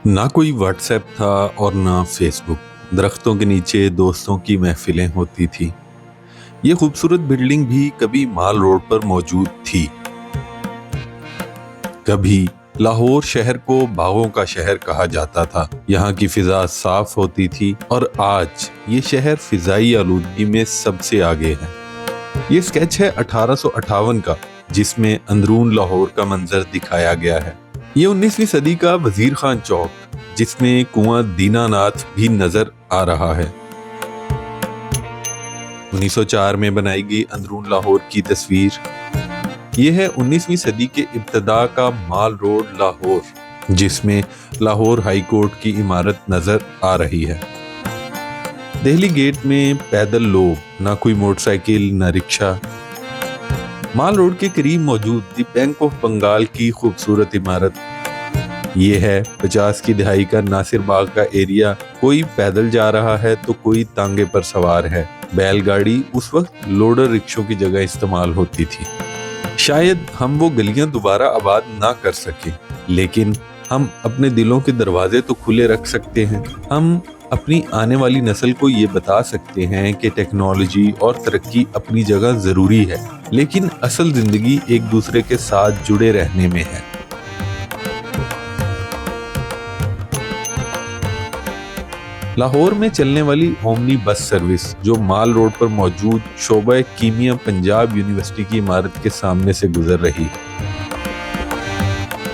ना कोई व्हाट्सएप था और ना फेसबुक। दरख्तों के नीचे दोस्तों की महफिलें होती थी। ये खूबसूरत बिल्डिंग भी कभी माल रोड पर मौजूद थी। कभी लाहौर शहर को बागों का शहर कहा जाता था। यहाँ की फिजा साफ होती थी और आज ये शहर फिजाई आलूदगी में सबसे आगे है। ये स्केच है 1858 का, जिसमें अंदरून लाहौर का मंजर दिखाया गया है। ये 19वीं सदी का वजीर खान चौक, जिसमें कुआं दीनानाथ भी नजर आ रहा है। 1904 में बनाई गई अंदरून लाहौर की तस्वीर। ये है 19वीं सदी के इब्तदा का माल रोड लाहौर, जिसमें लाहौर हाई कोर्ट की इमारत नजर आ रही है। दिल्ली गेट में पैदल लोग, ना कोई मोटरसाइकिल ना रिक्शा। माल रोड के करीब मौजूद दी बैंक ऑफ बंगाल की खूबसूरत इमारत। ये है 50 की दहाई का नासिर बाग का एरिया। कोई पैदल जा रहा है तो कोई तांगे पर सवार है। बैलगाड़ी उस वक्त लोडर रिक्शों की जगह इस्तेमाल होती थी। शायद हम वो गलियां दोबारा आबाद ना कर सके, लेकिन हम अपने दिलों के दरवाजे तो खुले रख सकते हैं। हम अपनी आने वाली नस्ल को ये बता सकते हैं कि टेक्नोलॉजी और तरक्की अपनी जगह जरूरी है, लेकिन असल जिंदगी एक दूसरे के साथ जुड़े रहने में है। लाहौर में चलने वाली ओमनी बस सर्विस, जो माल रोड पर मौजूद शोबा कीमिया पंजाब यूनिवर्सिटी की इमारत के सामने से गुजर रही है।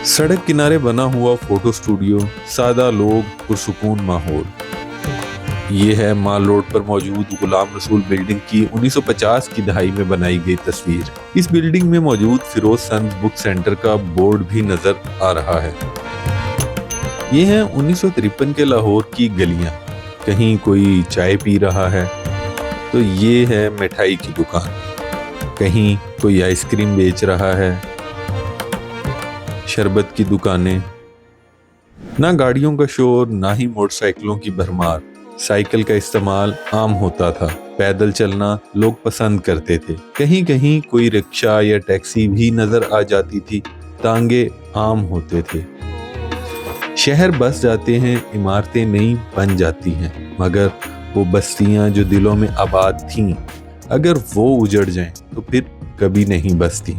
सड़क किनारे बना हुआ फोटो स्टूडियो, सादा लोग, पुरसुकून माहौल। ये है माल रोड पर मौजूद गुलाम रसूल बिल्डिंग की 1950 की दहाई में बनाई गई तस्वीर। इस बिल्डिंग में मौजूद फिरोज सन्स बुक सेंटर का बोर्ड भी नजर आ रहा है। ये है 1953 के लाहौर की गलियां। कहीं कोई चाय पी रहा है तो ये है मिठाई की दुकान। कहीं कोई आइसक्रीम बेच रहा है, शरबत की दुकानें। ना गाड़ियों का शोर, ना ही मोटरसाइकिलों की भरमार। साइकिल का इस्तेमाल आम होता था। पैदल चलना लोग पसंद करते थे। कहीं कहीं कोई रिक्शा या टैक्सी भी नजर आ जाती थी। तांगे आम होते थे। शहर बस जाते हैं, इमारतें नई बन जाती हैं, मगर वो बस्तियां जो दिलों में आबाद थीं, अगर वो उजड़ जाएं तो फिर कभी नहीं बसती।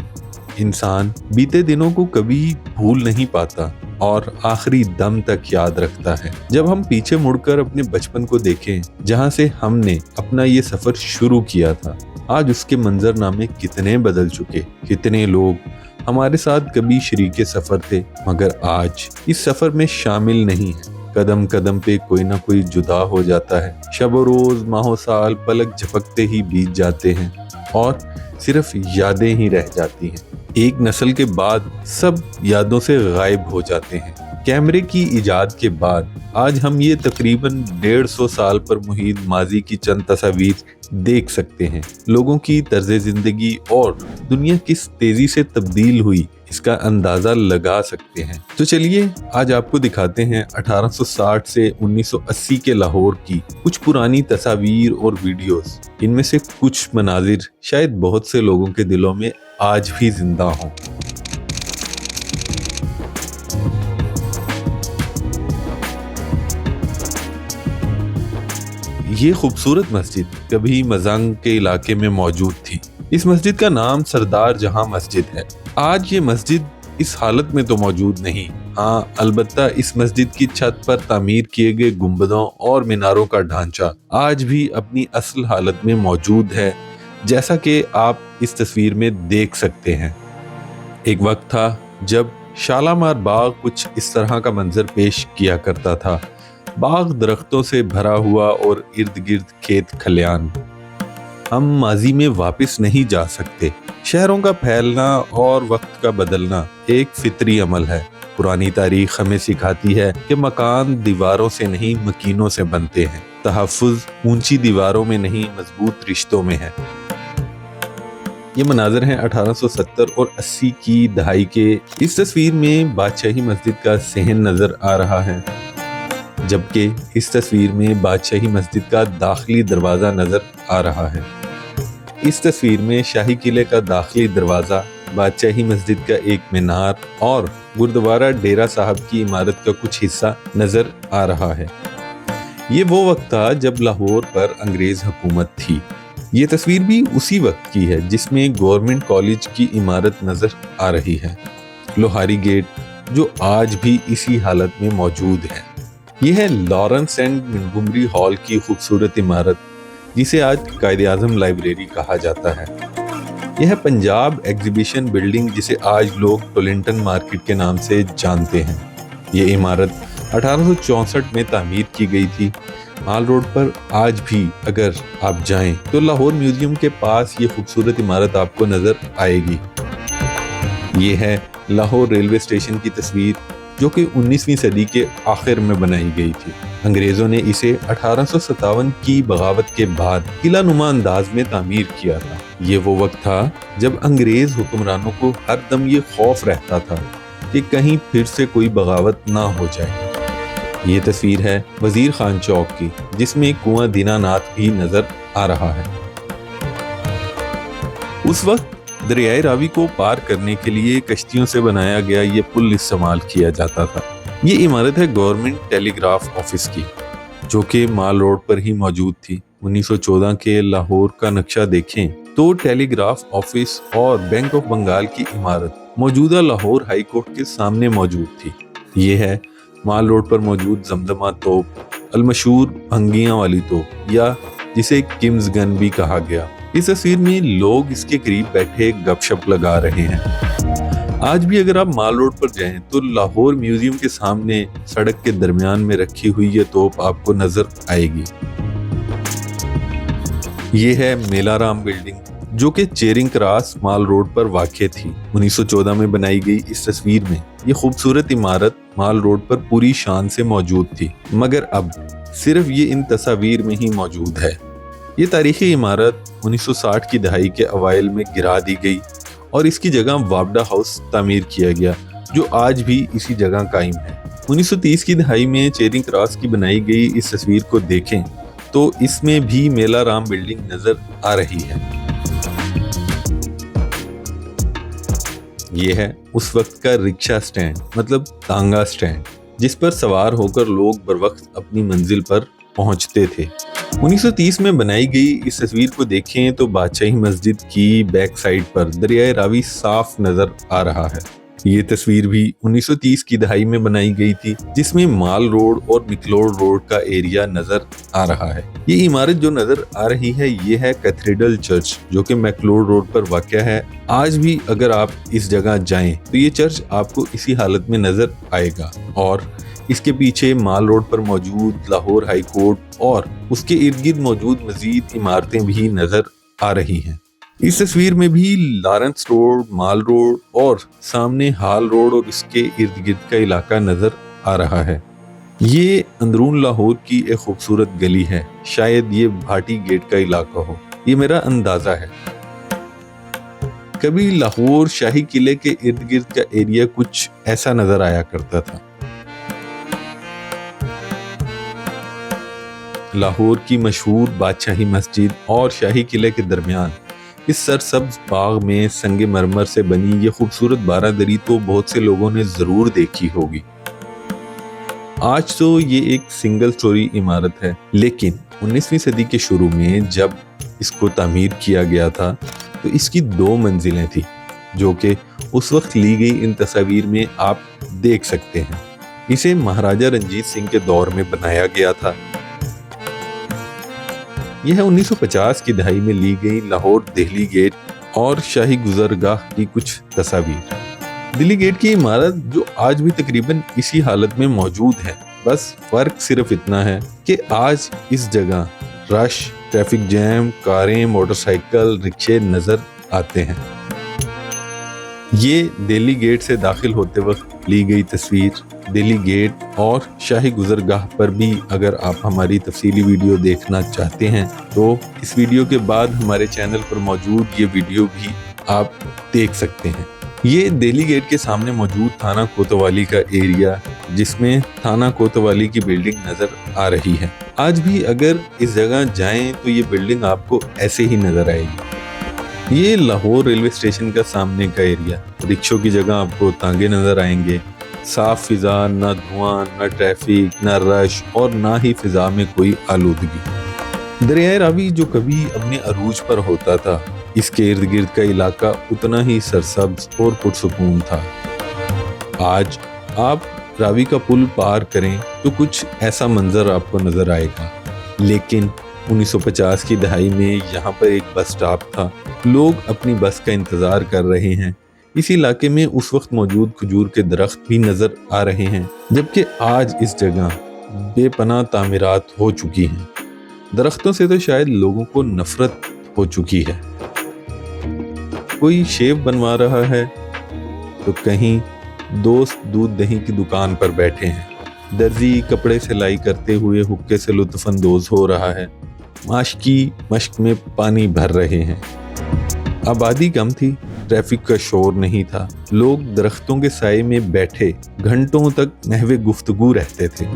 इंसान बीते दिनों को कभी भूल नहीं पाता और आखिरी दम तक याद रखता है। जब हम पीछे मुड़कर अपने बचपन को देखें, जहां से हमने अपना ये सफर शुरू किया था, आज उसके मंजरनामे कितने बदल चुके। कितने लोग हमारे साथ कभी शरीके सफर थे, मगर आज इस सफर में शामिल नहीं है। कदम कदम पे कोई ना कोई जुदा हो जाता है। शब रोज माहो साल पलक झपकते ही बीत जाते हैं और सिर्फ यादें ही रह जाती हैं। एक नस्ल के बाद सब यादों से गायब हो जाते हैं। कैमरे की इजाद के बाद आज हम ये तकरीबन 150 साल पर मुहित माजी की चंद तस्वीर देख सकते हैं। लोगों की तर्ज जिंदगी और दुनिया किस तेजी से तब्दील हुई, इसका अंदाजा लगा सकते हैं। तो चलिए आज आपको दिखाते हैं 1860 से 1980 के लाहौर की कुछ पुरानी तस्वीर और वीडियोस। इनमें से कुछ मनाजिर शायद बहुत से लोगों के दिलों में आज भी जिंदा हों। ये खूबसूरत मस्जिद कभी मजंग के इलाके में मौजूद थी। इस मस्जिद का नाम सरदार जहां मस्जिद है। आज ये मस्जिद इस हालत में तो मौजूद नहीं। हाँ, अलबत्ता इस मस्जिद की छत पर तामीर किए गए गुंबदों और मीनारों का ढांचा आज भी अपनी असल हालत में मौजूद है, जैसा कि आप इस तस्वीर में देख सकते हैं। एक वक्त था जब शालामार बाग कुछ इस तरह का मंजर पेश किया करता था। बाग दरख्तों से भरा हुआ और इर्द गिर्द खेत खलियान। हम माजी में वापस नहीं जा सकते। शहरों का फैलना और वक्त का बदलना एक फितरी अमल है। पुरानी तारीख हमें सिखाती है कि मकान दीवारों से नहीं मकीनों से बनते हैं। तहफ़्फ़ुज़ ऊंची दीवारों में नहीं मजबूत रिश्तों में है। ये मनाज़र हैं 1870 और 80 की दहाई के। इस तस्वीर में बादशाही मस्जिद का सहन नजर आ रहा है, जबकि इस तस्वीर में बादशाही मस्जिद का दाखिली दरवाज़ा नजर आ रहा है। इस तस्वीर में शाही किले का दाखिली दरवाज़ा बादशाही मस्जिद का एक मीनार और गुरुद्वारा डेरा साहब की इमारत का कुछ हिस्सा नजर आ रहा है। ये वो वक्त था जब लाहौर पर अंग्रेज हुकूमत थी। ये तस्वीर भी उसी वक्त की है जिसमें गवर्नमेंट कॉलेज की इमारत नजर आ रही है, लोहारी गेट, जो आज भी इसी हालत में मौजूद है। यह है लॉरेंस एंड मोंटगोमरी हॉल की खूबसूरत इमारत, जिसे आज कायद-ए-आज़म लाइब्रेरी कहा जाता है। यह पंजाब एग्जीबिशन बिल्डिंग, जिसे आज लोग टोलिंटन मार्केट के नाम से जानते हैं। ये इमारत 1864 में तामीर की गई थी। माल रोड पर आज भी अगर आप जाएं तो लाहौर म्यूजियम के पास ये खूबसूरत इमारत आपको नजर आएगी। ये है लाहौर रेलवे स्टेशन की तस्वीर, जो कि 19वीं सदी के आखिर में बनाई गई थी। अंग्रेजों ने इसे 1857 की बगावत के बाद किला नुमा अंदाज में तामीर किया था। ये वो वक्त था जब अंग्रेज हुक्मरानों को हर दम ये खौफ रहता था कि कहीं फिर से कोई बगावत ना हो जाए। ये तस्वीर है वजीर खान चौक की, जिसमें कुआं दीनानाथ भी नजर आ रहा है। उस वक्त दरियाए रावी को पार करने के लिए कश्तियों से बनाया गया ये पुल इस्तेमाल किया जाता था। ये इमारत है गवर्नमेंट टेलीग्राफ ऑफिस की, जो कि माल रोड पर ही मौजूद थी। 1914 के लाहौर का नक्शा देखें तो टेलीग्राफ ऑफिस और बैंक ऑफ बंगाल की इमारत मौजूदा लाहौर हाई कोर्ट के सामने मौजूद थी। ये है माल रोड पर मौजूद जमजमा तोप, अलमशहूर भंगियां वाली तोप, या जिसे किम्स गन भी कहा गया। इस तस्वीर में लोग इसके करीब बैठे गपशप लगा रहे हैं। आज भी अगर आप माल रोड पर जाएं तो लाहौर म्यूजियम के सामने सड़क के दरमियान में रखी हुई ये तोप आपको नजर आएगी। ये है मेलाराम बिल्डिंग, जो कि चेरिंग क्रॉस माल रोड पर वाक़ थी। 1914 में बनाई गई इस तस्वीर में ये खूबसूरत इमारत माल रोड पर पूरी शान से मौजूद थी, मगर अब सिर्फ ये इन तस्वीर में ही मौजूद है। ये तारीखी इमारत 1960 की दहाई के अवाइल में गिरा दी गई और इसकी जगह वापडा हाउस तामीर किया गया, जो आज भी इसी जगह कायम है। 1930 की दहाई में चेरिंग क्रॉस की बनाई गई इस तस्वीर को देखें तो इसमें भी मेलाराम बिल्डिंग नजर आ रही है। ये है उस वक्त का रिक्शा स्टैंड, मतलब तांगा स्टैंड, जिस पर सवार होकर लोग बर वक्त अपनी मंजिल पर पहुंचते थे। 1930 में बनाई गई इस तस्वीर को देखें तो बादशाही मस्जिद की बैक साइड पर दरियाए रावी साफ नजर आ रहा है। ये तस्वीर भी 1930 की दहाई में बनाई गई थी, जिसमें माल रोड और मिकलोड रोड का एरिया नजर आ रहा है। ये इमारत जो नजर आ रही है ये है कैथेड्रल चर्च, जो कि मैकलोड रोड पर वाक़या है। आज भी अगर आप इस जगह जाएं तो ये चर्च आपको इसी हालत में नजर आएगा और इसके पीछे माल रोड पर मौजूद लाहौर हाई कोर्ट और उसके इर्द गिर्द मौजूद मजीद इमारतें भी नजर आ रही हैं। इस तस्वीर में भी लॉरेंस रोड, माल रोड और सामने हाल रोड और इसके इर्द गिर्द का इलाका नजर आ रहा है। ये अंदरून लाहौर की एक खूबसूरत गली है, शायद ये भाटी गेट का इलाका हो, ये मेरा अंदाजा है। कभी लाहौर शाही किले के इर्द गिर्द का एरिया कुछ ऐसा नजर आया करता था। लाहौर की मशहूर बादशाही मस्जिद और शाही किले के दरमियान इस सरसब्ज बाग में संगे मरमर से बनी ये खूबसूरत बारादरी तो बहुत से लोगों ने जरूर देखी होगी। आज तो ये एक सिंगल स्टोरी इमारत है, लेकिन 19वीं सदी के शुरू में जब इसको तामीर किया गया था तो इसकी 2 मंजिलें थी, जो कि उस वक्त ली गई इन तस्वीर में आप देख सकते हैं। इसे महाराजा रंजीत सिंह के दौर में बनाया गया था। यह है 1950 की दहाई में ली गई लाहौर दिल्ली गेट और शाही गुजरगाह की कुछ तस्वीर। दिल्ली गेट की इमारत जो आज भी तकरीबन इसी हालत में मौजूद है, बस फर्क सिर्फ इतना है कि आज इस जगह रश, ट्रैफिक जैम, कारें, मोटरसाइकिल, रिक्शे नजर आते हैं। ये दिल्ली गेट से दाखिल होते वक्त ली गई तस्वीर। दिल्ली गेट और शाही गुजरगाह पर भी अगर आप हमारी तफसीली वीडियो देखना चाहते हैं तो इस वीडियो के बाद हमारे चैनल पर मौजूद ये वीडियो भी आप देख सकते हैं। ये दिल्ली गेट के सामने मौजूद थाना कोतवाली का एरिया, जिसमें थाना कोतवाली की बिल्डिंग नजर आ रही है। आज भी अगर इस जगह जाएं तो ये बिल्डिंग आपको ऐसे ही नजर आएगी। یہ لاہور ریلوے اسٹیشن کا سامنے کا ایریا، رکشوں کی جگہ آپ کو تانگے نظر آئیں گے، صاف فضا، نہ دھواں، نہ ٹریفک، نہ رش اور نہ ہی فضا میں کوئی آلودگی۔ دریائے راوی جو کبھی اپنے عروج پر ہوتا تھا، اس کے ارد گرد کا علاقہ اتنا ہی سرسبز اور پرسکون تھا۔ آج آپ راوی کا پل پار کریں تو کچھ ایسا منظر آپ کو نظر آئے گا، لیکن 1950 کی دہائی میں یہاں پر ایک بس سٹاپ تھا، لوگ اپنی بس کا انتظار کر رہے ہیں۔ اس علاقے میں اس وقت موجود کھجور کے درخت بھی نظر آ رہے ہیں، جبکہ آج اس جگہ بے پناہ تعمیرات ہو چکی ہیں۔ درختوں سے تو شاید لوگوں کو نفرت ہو چکی ہے۔ کوئی شیو بنوا رہا ہے تو کہیں دوست دودھ دہی کی دکان پر بیٹھے ہیں، درزی کپڑے سلائی کرتے ہوئے حقے سے لطف اندوز ہو رہا ہے، ماشکی مشق میں پانی بھر رہے ہیں۔ آبادی کم تھی، ٹریفک کا شور نہیں تھا، لوگ درختوں کے سائے میں بیٹھے گھنٹوں تک محو گفتگو رہتے تھے۔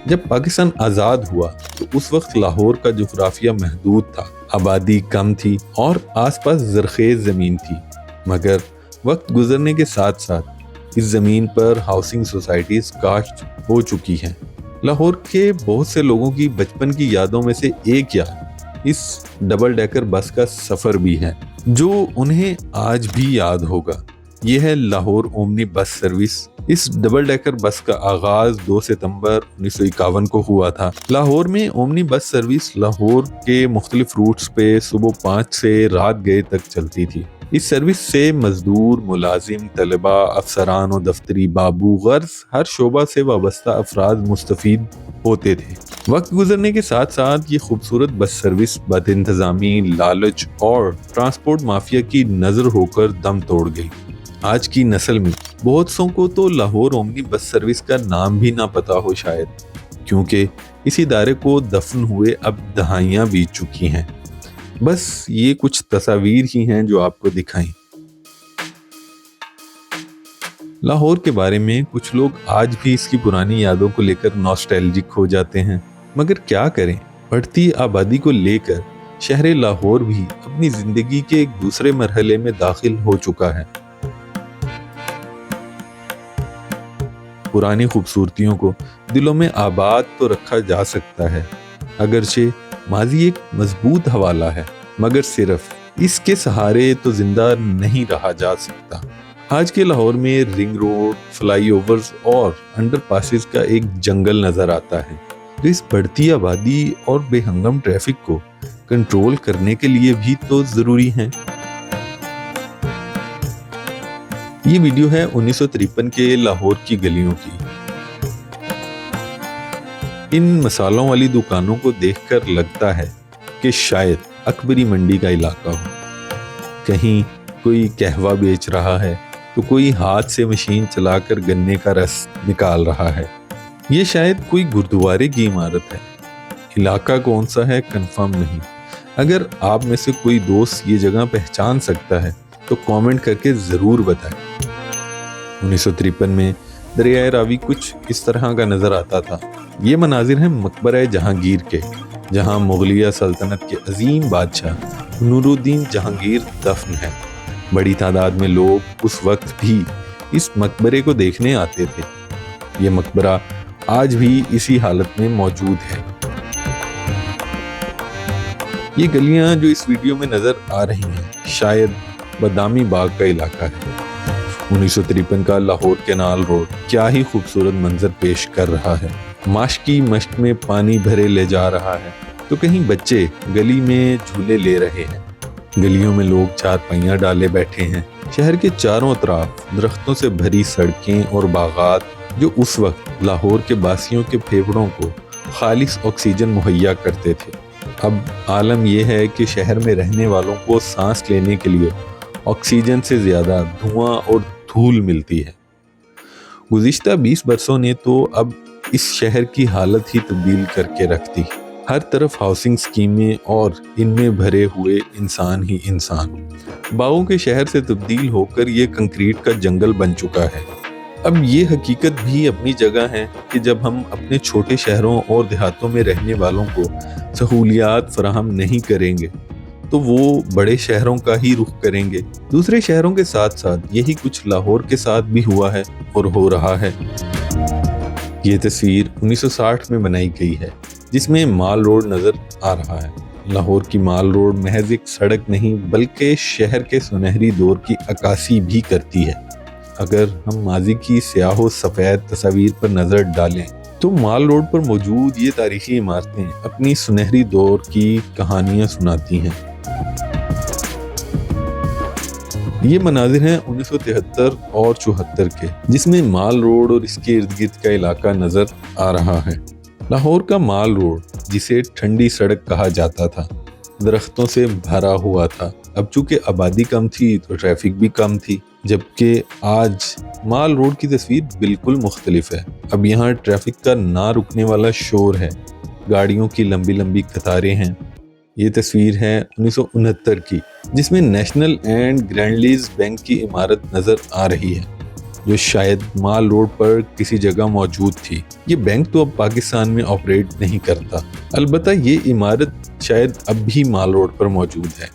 جب پاکستان آزاد ہوا تو اس وقت لاہور کا جغرافیہ محدود تھا، آبادی کم تھی اور آس پاس زرخیز زمین تھی، مگر وقت گزرنے کے ساتھ ساتھ اس زمین پر ہاؤسنگ سوسائٹیز کاشت ہو چکی ہیں۔ لاہور کے بہت سے لوگوں کی بچپن کی یادوں میں سے ایک یاد اس ڈبل ڈیکر بس کا سفر بھی ہے، جو انہیں آج بھی یاد ہوگا۔ یہ ہے لاہور اومنی بس سروس۔ اس ڈبل ڈیکر بس کا آغاز 2 ستمبر 1951 کو ہوا تھا۔ لاہور میں اومنی بس سروس لاہور کے مختلف روٹس پہ صبح 5 سے رات گئے تک چلتی تھی۔ اس سروس سے مزدور، ملازم، طلبہ، افسران و دفتری بابو غرض ہر شعبہ سے وابستہ افراد مستفید ہوتے تھے۔ وقت گزرنے کے ساتھ ساتھ یہ خوبصورت بس سروس بد انتظامی، لالچ اور ٹرانسپورٹ مافیا کی نظر ہو کر دم توڑ گئی۔ آج کی نسل میں بہت سو کو تو لاہور اومنی بس سروس کا نام بھی نہ پتا ہو شاید، کیونکہ اس ادارے کو دفن ہوئے اب دہائیاں بیت چکی ہیں۔ بس یہ کچھ تصاویر ہی ہیں جو آپ کو دکھائیں۔ لاہور کے بارے میں کچھ لوگ آج بھی اس کی پرانی یادوں کو لے کر نوسٹیلجک ہو جاتے ہیں، مگر کیا کریں، بڑھتی آبادی کو لے کر شہر لاہور بھی اپنی زندگی کے ایک دوسرے مرحلے میں داخل ہو چکا ہے۔ پرانی خوبصورتیوں کو دلوں میں آباد تو رکھا جا سکتا ہے، اگرچہ ماضی ایک مضبوط حوالہ ہے، مگر صرف اس کے سہارے تو زندہ نہیں رہا جا سکتا۔ آج کے لاہور میں رنگ روڈ، فلائی اوورز اور انڈر پاسز کا ایک جنگل نظر آتا ہے، جو اس بڑھتی آبادی اور بے ہنگم ٹریفک کو کنٹرول کرنے کے لیے بھی تو ضروری ہیں۔ یہ ویڈیو ہے 1953 کے لاہور کی گلیوں کی۔ ان مسالوں والی دکانوں کو دیکھ کر لگتا ہے کہ شاید اکبری منڈی کا علاقہ ہو۔ کہیں کوئی قہوہ بیچ رہا ہے تو کوئی ہاتھ سے مشین چلا کر گنے کا رس نکال رہا ہے۔ یہ شاید کوئی گردوارے کی عمارت ہے۔ علاقہ کون سا ہے کنفرم نہیں۔ اگر آپ میں سے کوئی دوست یہ جگہ پہچان سکتا ہے تو کامنٹ کر کے ضرور بتائیں۔ 1953 میں دریائے راوی کچھ اس طرح کا نظر آتا تھا۔ یہ مناظر ہیں مقبرہ جہانگیر کے، جہاں مغلیہ سلطنت کے عظیم بادشاہ نور الدین جہانگیر دفن ہے۔ بڑی تعداد میں لوگ اس وقت بھی اس مقبرے کو دیکھنے آتے تھے۔ یہ مقبرہ آج بھی اسی حالت میں موجود ہے۔ یہ گلیاں جو اس ویڈیو میں نظر آ رہی ہیں شاید بادامی باغ کا علاقہ ہے۔ 1953 کا لاہور کینال روڈ کیا ہی خوبصورت منظر پیش کر رہا ہے۔ ماشکی مشق میں پانی بھرے لے جا رہا ہے تو کہیں بچے گلی میں جھولے لے رہے ہیں۔ گلیوں میں لوگ چارپائیاں ڈالے بیٹھے ہیں۔ شہر کے چاروں طرف درختوں سے بھری سڑکیں اور باغات جو اس وقت لاہور کے باسیوں کے پھیپھڑوں کو خالص آکسیجن مہیا کرتے تھے۔ اب عالم یہ ہے کہ شہر میں رہنے والوں کو سانس لینے کے لیے آکسیجن سے زیادہ دھواں اور دھول ملتی ہے۔ گزشتہ 20 برسوں نے تو اب اس شہر کی حالت ہی تبدیل کر کے رکھ دی۔ ہر طرف ہاؤسنگ سکیمیں اور ان میں بھرے ہوئے انسان ہی انسان۔ باغوں کے شہر سے تبدیل ہو کر یہ کنکریٹ کا جنگل بن چکا ہے۔ اب یہ حقیقت بھی اپنی جگہ ہے کہ جب ہم اپنے چھوٹے شہروں اور دیہاتوں میں رہنے والوں کو سہولیات فراہم نہیں کریں گے تو وہ بڑے شہروں کا ہی رخ کریں گے۔ دوسرے شہروں کے ساتھ ساتھ یہی کچھ لاہور کے ساتھ بھی ہوا ہے اور ہو رہا ہے۔ یہ تصویر 1960 میں بنائی گئی ہے جس میں مال روڈ نظر آ رہا ہے۔ لاہور کی مال روڈ محض ایک سڑک نہیں بلکہ شہر کے سنہری دور کی عکاسی بھی کرتی ہے۔ اگر ہم ماضی کی سیاہ و سفید تصاویر پر نظر ڈالیں تو مال روڈ پر موجود یہ تاریخی عمارتیں اپنی سنہری دور کی کہانیاں سناتی ہیں۔ یہ مناظر ہیں 1973 اور 74 کے، جس میں مال روڈ اور اس کے ارد گرد کا علاقہ نظر آ رہا ہے۔ لاہور کا مال روڈ جسے ٹھنڈی سڑک کہا جاتا تھا، درختوں سے بھرا ہوا تھا۔ اب چونکہ آبادی کم تھی تو ٹریفک بھی کم تھی، جبکہ آج مال روڈ کی تصویر بالکل مختلف ہے۔ اب یہاں ٹریفک کا نہ رکنے والا شور ہے، گاڑیوں کی لمبی لمبی قطاریں ہیں۔ یہ تصویر ہے 1969 کی، جس میں National and Grindlays Bank کی عمارت نظر آ رہی ہے، جو شاید مال روڈ پر کسی جگہ موجود تھی۔ یہ بینک تو اب پاکستان میں آپریٹ نہیں کرتا، البتہ یہ عمارت شاید اب بھی مال روڈ پر موجود ہے۔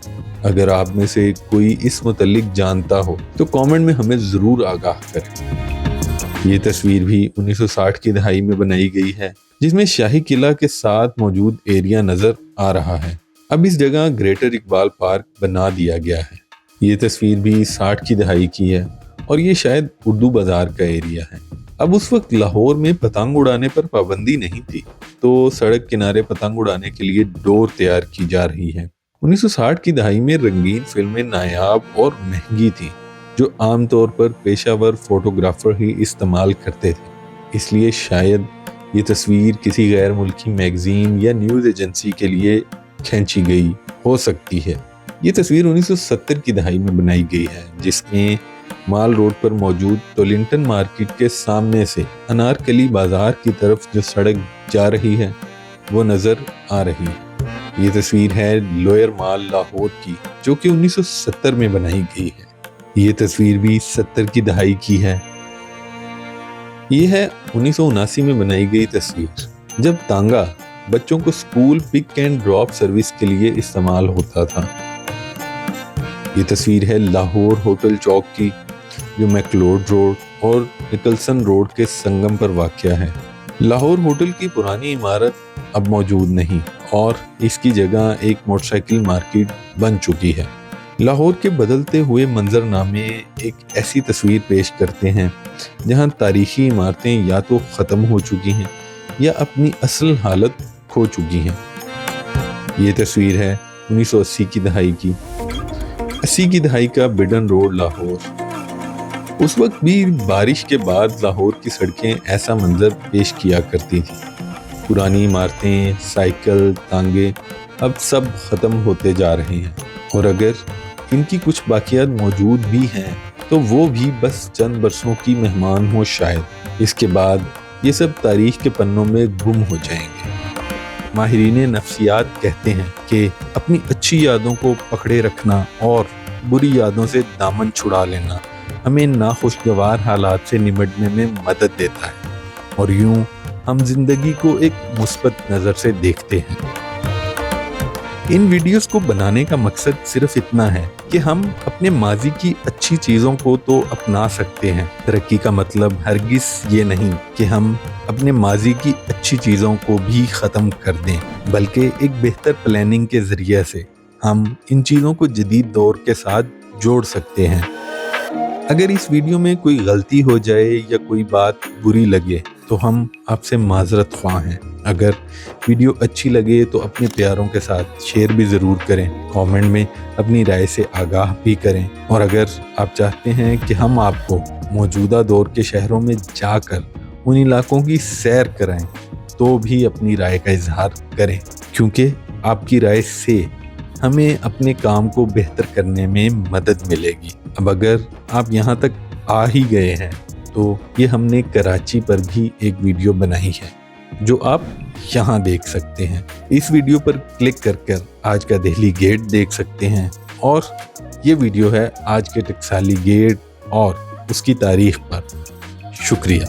اگر آپ میں سے کوئی اس متعلق جانتا ہو تو کامنٹ میں ہمیں ضرور آگاہ کریں۔ یہ تصویر بھی 1960 کی دہائی میں بنائی گئی ہے، جس میں شاہی قلعہ کے ساتھ موجود ایریا نظر آ رہا ہے۔ اب اس جگہ گریٹر اقبال پارک بنا دیا گیا ہے۔ یہ تصویر بھی 60 کی دہائی کی ہے اور یہ شاید اردو بازار کا ایریا ہے۔ اب اس وقت لاہور میں پتنگ اڑانے پر پابندی نہیں تھی، تو سڑک کنارے پتنگ اڑانے کے لیے ڈور تیار کی جا رہی ہے۔ 1960 کی دہائی میں رنگین فلمیں نایاب اور مہنگی تھیں، جو عام طور پر پیشہ ور فوٹوگرافر ہی استعمال کرتے تھے۔ اس لیے شاید یہ تصویر کسی غیر ملکی میگزین یا نیوز ایجنسی کے لیے کھینچی گئی ہو سکتی ہے۔ یہ تصویر 1970 کی دہائی میں بنائی گئی ہے، جس میں مال روڈ پر موجود ٹولنٹن مارکیٹ کے سامنے سے انارکلی بازار کی طرف جو سڑک جا رہی ہے وہ نظر آ رہی ہے۔ یہ تصویر ہے لوئر مال لاہور کی، جو کہ 1970 میں بنائی گئی ہے۔ یہ تصویر بھی 70 کی دہائی کی ہے۔ یہ ہے 1979 میں بنائی گئی تصویر، جب تانگا بچوں کو school pick and drop service کے لیے استعمال ہوتا تھا۔ یہ تصویر ہے لاہور ہوٹل چوک کی، جو میکلوڈ روڈ اور نکلسن روڈ کے سنگم پر واقع ہے۔ لاہور ہوٹل کی پرانی عمارت اب موجود نہیں اور اس کی جگہ ایک موٹر سائیکل مارکیٹ بن چکی ہے۔ لاہور کے بدلتے ہوئے منظرنامے ایک ایسی تصویر پیش کرتے ہیں جہاں تاریخی عمارتیں یا تو ختم ہو چکی ہیں یا اپنی اصل حالت کھو چکی ہیں۔ یہ تصویر ہے 1980 کی دہائی کی، 80 کی دہائی کا بڈن روڈ لاہور۔ اس وقت بھی بارش کے بعد لاہور کی سڑکیں ایسا منظر پیش کیا کرتی تھیں۔ پرانی عمارتیں، سائیکل، تانگے اب سب ختم ہوتے جا رہے ہیں، اور اگر ان کی کچھ باقیات موجود بھی ہیں تو وہ بھی بس چند برسوں کی مہمان ہو شاید۔ اس کے بعد یہ سب تاریخ کے پنوں میں گم ہو جائیں گے۔ ماہرین نفسیات کہتے ہیں کہ اپنی اچھی یادوں کو پکڑے رکھنا اور بری یادوں سے دامن چھڑا لینا ہمیں ناخوشگوار حالات سے نمٹنے میں مدد دیتا ہے، اور یوں ہم زندگی کو ایک مثبت نظر سے دیکھتے ہیں۔ ان ویڈیوز کو بنانے کا مقصد صرف اتنا ہے کہ ہم اپنے ماضی کی اچھی چیزوں کو تو اپنا سکتے ہیں۔ ترقی کا مطلب ہرگز یہ نہیں کہ ہم اپنے ماضی کی اچھی چیزوں کو بھی ختم کر دیں، بلکہ ایک بہتر پلاننگ کے ذریعے سے ہم ان چیزوں کو جدید دور کے ساتھ جوڑ سکتے ہیں۔ اگر اس ویڈیو میں کوئی غلطی ہو جائے یا کوئی بات بری لگے تو ہم آپ سے معذرت خواہ ہیں۔ اگر ویڈیو اچھی لگے تو اپنے پیاروں کے ساتھ شیئر بھی ضرور کریں، کامنٹ میں اپنی رائے سے آگاہ بھی کریں، اور اگر آپ چاہتے ہیں کہ ہم آپ کو موجودہ دور کے شہروں میں جا کر ان علاقوں کی سیر کرائیں تو بھی اپنی رائے کا اظہار کریں، کیونکہ آپ کی رائے سے ہمیں اپنے کام کو بہتر کرنے میں مدد ملے گی۔ اب اگر آپ یہاں تک آ ہی گئے ہیں تو یہ ہم نے کراچی پر بھی ایک ویڈیو بنائی ہے جو آپ یہاں دیکھ سکتے ہیں۔ اس ویڈیو پر کلک کر کر آج کا دہلی گیٹ دیکھ سکتے ہیں، اور یہ ویڈیو ہے آج کے ٹکسالی گیٹ اور اس کی تاریخ پر۔ شکریہ.